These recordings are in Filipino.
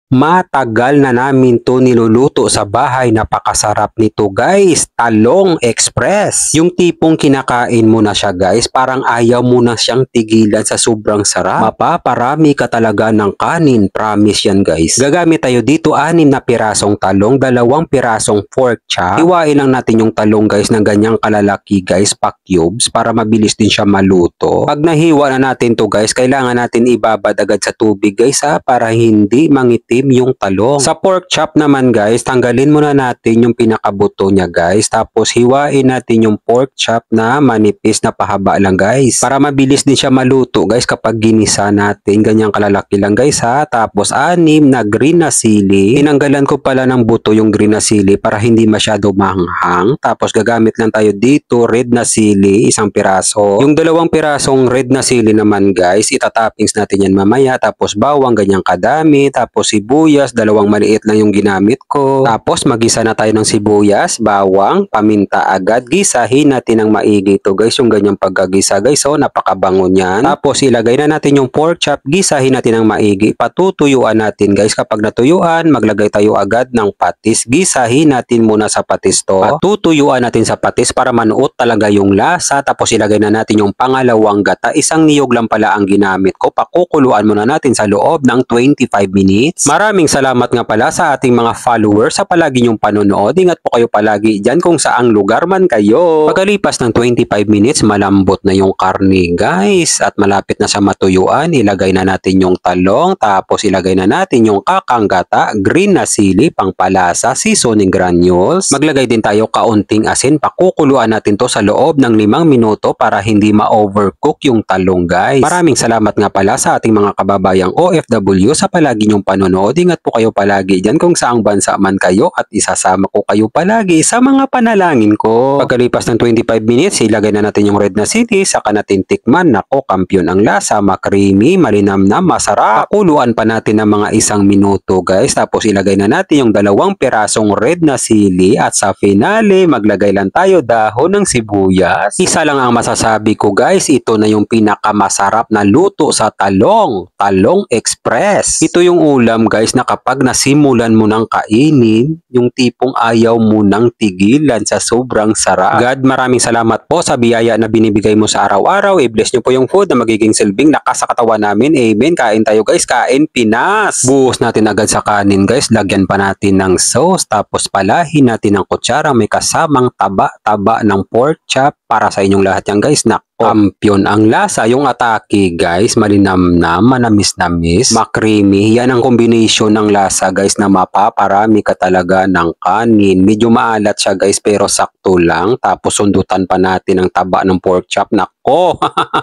Matagal na namin to niluluto sa bahay, napakasarap nito guys, Talong Express. Yung tipong kinakain mo na siya guys, parang ayaw mo na siyang tigilan sa sobrang sarap. Mapaparami ka talaga ng kanin, promise yan guys. Gagamit tayo dito 6 na pirasong talong, 2 pirasong pork chop. Hiwain lang natin yung talong guys ng ganyang kalalaki guys, pa cubes, para mabilis din siya maluto. Pag nahiwa na natin to guys, kailangan natin ibabad agad sa tubig guys para hindi mangitim yung talong. Sa pork chop naman guys, tanggalin muna natin yung pinakabuto niya guys, tapos hiwain natin yung pork chop na manipis na pahaba lang guys, para mabilis din siya maluto guys kapag ginisa natin. Ganyang kalalaki lang guys ha. Tapos 6 na green na sili, tinanggalan ko pala ng buto yung green na sili para hindi masyado mahanghang. Tapos gagamit lang tayo dito red na sili, 1 piraso. Yung 2 pirasong red na sili naman guys, itatoppings natin yan mamaya. Tapos bawang ganyang kadami, tapos sibuyas, 2 maliit lang yung ginamit ko. Tapos magisa na tayo ng sibuyas, bawang, paminta agad. Gisahin natin ng maigi to guys, yung ganyang pagkagisa guys. So napakabango niyan. Tapos ilagay na natin yung pork chop, gisahin natin ng maigi. Patutuyuan natin guys. Kapag natuyuan, maglagay tayo agad ng patis. Gisahin natin muna sa patis to. Patutuyuan natin sa patis para manuot talaga yung lasa. Tapos ilagay na natin yung pangalawang gata. 1 niyog lang pala ang ginamit ko. Pakukuluan muna natin sa loob ng 25 minutes. Maraming salamat nga pala sa ating mga followers sa palagi nyong panonood. Ingat po kayo palagi dyan kung saang lugar man kayo. Pagkalipas ng 25 minutes, malambot na yung karne guys. At malapit na sa matuyuan, ilagay na natin yung talong. Tapos ilagay na natin yung kakanggata, green na sili, pangpalasa, seasoning granules. Maglagay din tayo kaunting asin. Pakukuluan natin to sa loob ng 5 minuto para hindi ma-overcook yung talong guys. Maraming salamat nga pala sa ating mga kababayang OFW sa palagi nyong panonood. Ingat po kayo palagi dyan kung saang bansa man kayo at isasama ko kayo palagi sa mga panalangin ko. Pagkalipas ng 25 minutes, ilagay na natin yung red na sili, saka natin tikman. Nako, kampiyon ang lasa, makrimi, malinamnam, masarap. Pakuluan pa natin ng mga 1 minuto guys. Tapos ilagay na natin yung 2 pirasong red na sili at sa finale, maglagay lang tayo dahon ng sibuyas. Isa lang ang masasabi ko guys, ito na yung pinakamasarap na luto sa talong, Talong Express. Ito yung ulam guys na kapag nasimulan mo ng kainin, yung tipong ayaw mo nang tigilan sa sobrang sarap. God, maraming salamat po sa biyaya na binibigay mo sa araw-araw. I-bless nyo po yung food na magiging silbing lakas sa katawan namin. Amen. Kain tayo guys, kain Pinas. Buhos natin agad sa kanin guys, lagyan pa natin ng sauce, tapos palahin natin ng kutsara. May kasamang taba-taba ng pork chop para sa inyong lahat yan guys. Kampiyon ang lasa, yung atake guys, malinamnam, manamis-namis, makrimi. Yan ang combination ng lasa guys na mapaparami ka talaga ng kanin. Medyo maalat siya guys pero sakto lang. Tapos sundutan pa natin ang taba ng pork chop. Nako,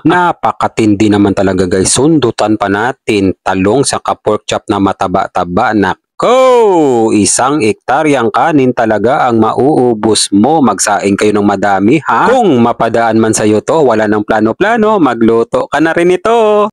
napakatindi naman talaga guys. Sundutan pa natin talong sa pork chop na mataba-taba. Nako, 1 hektaryang kanin talaga ang mauubos mo. Magsaing kayo ng madami ha. Kung mapadaan man sa'yo to, wala ng plano-plano, magluto ka na rin ito.